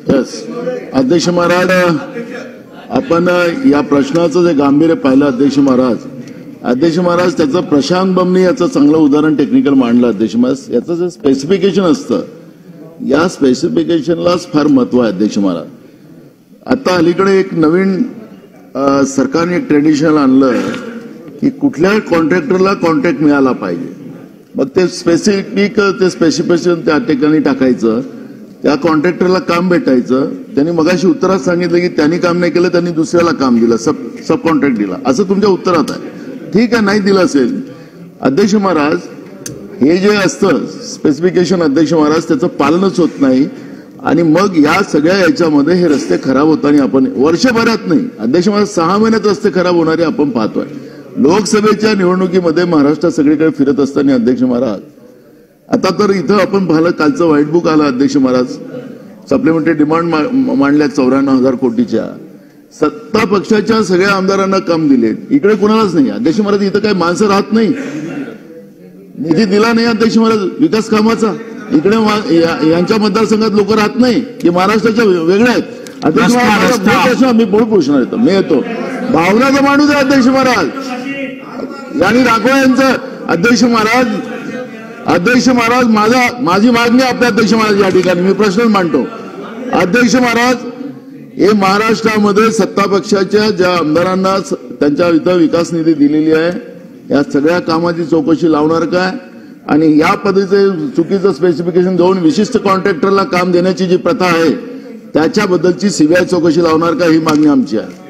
Yes अध्यक्ष महाराज, आपण या प्रश्नाचं जे गांभीर्य पाहिलं अध्यक्ष महाराज त्याचं प्रशांत बमणी याचं चांगलं उदाहरण टेक्निकल मांडलं अध्यक्ष महाराज. याचं जे स्पेसिफिकेशन असतं या स्पेसिफिकेशनलाच फार महत्व आहे अध्यक्ष महाराज. आता अलीकडे एक नवीन सरकारने एक ट्रेडिशन आणलं की कुठल्या कॉन्ट्रॅक्टरला कॉन्ट्रॅक्ट मिळाला पाहिजे, मग ते स्पेसिफिक ते स्पेसिफिकेशन त्या ठिकाणी टाकायचं, त्या कॉन्ट्रॅक्टरला काम भेटायचं. त्यांनी मगाशी उत्तरात सांगितलं की त्यांनी काम नाही केलं, त्यांनी दुसऱ्याला काम दिलं, सब कॉन्ट्रॅक्ट दिला, असं तुमच्या उत्तरात आहे. ठीक आहे, नाही दिलं असेल अध्यक्ष महाराज, हे जे असतं स्पेसिफिकेशन अध्यक्ष महाराज त्याचं पालनच होत नाही आणि मग या सगळ्या याच्यामध्ये हे रस्ते खराब होताना आपण वर्षभरात नाही अध्यक्ष महाराज 6 महिन्यात रस्ते खराब होणारे आपण पाहतोय. लोकसभेच्या निवडणुकीमध्ये महाराष्ट्रात सगळीकडे फिरत असताना अध्यक्ष महाराज, आता तर इथं आपण पाहिलं कालचं व्हाईट बुक आलं अध्यक्ष महाराज, सप्लिमेंटरी डिमांड मांडल्या 94,000 कोटीच्या. सत्ता पक्षाच्या सगळ्या आमदारांना काम दिले, इकडे कुणालाच नाही अध्यक्ष महाराज. इथं काही माणसं राहत नाही, निधी दिला नाही अध्यक्ष महाराज विकास कामाचा. इकडे यांच्या मतदारसंघात लोक राहत नाही की महाराष्ट्राच्या वेगळ्या आहेत. अध्यक्ष महाराज मी बोल प्रश्न येतो, मी येतो भावनाचा माणूस आहे अध्यक्ष महाराज यांनी दाखवा यांचं. अध्यक्ष महाराज माझी मागणी आपल्या अध्यक्ष महाराज या ठिकाणी मी प्रश्न मांडतो. अध्यक्ष महाराज, हे महाराष्ट्रामध्ये सत्ता पक्षाच्या ज्या आमदारांना त्यांच्या इथं विकास निधी दिलेली आहे या सगळ्या कामाची चौकशी लावणार काय, आणि या पद्धतीचे चुकीचं स्पेसिफिकेशन देऊन विशिष्ट कॉन्ट्रॅक्टरला काम देण्याची जी प्रथा आहे त्याच्याबद्दलची सीबीआय चौकशी लावणार का, ही मागणी आमची आहे.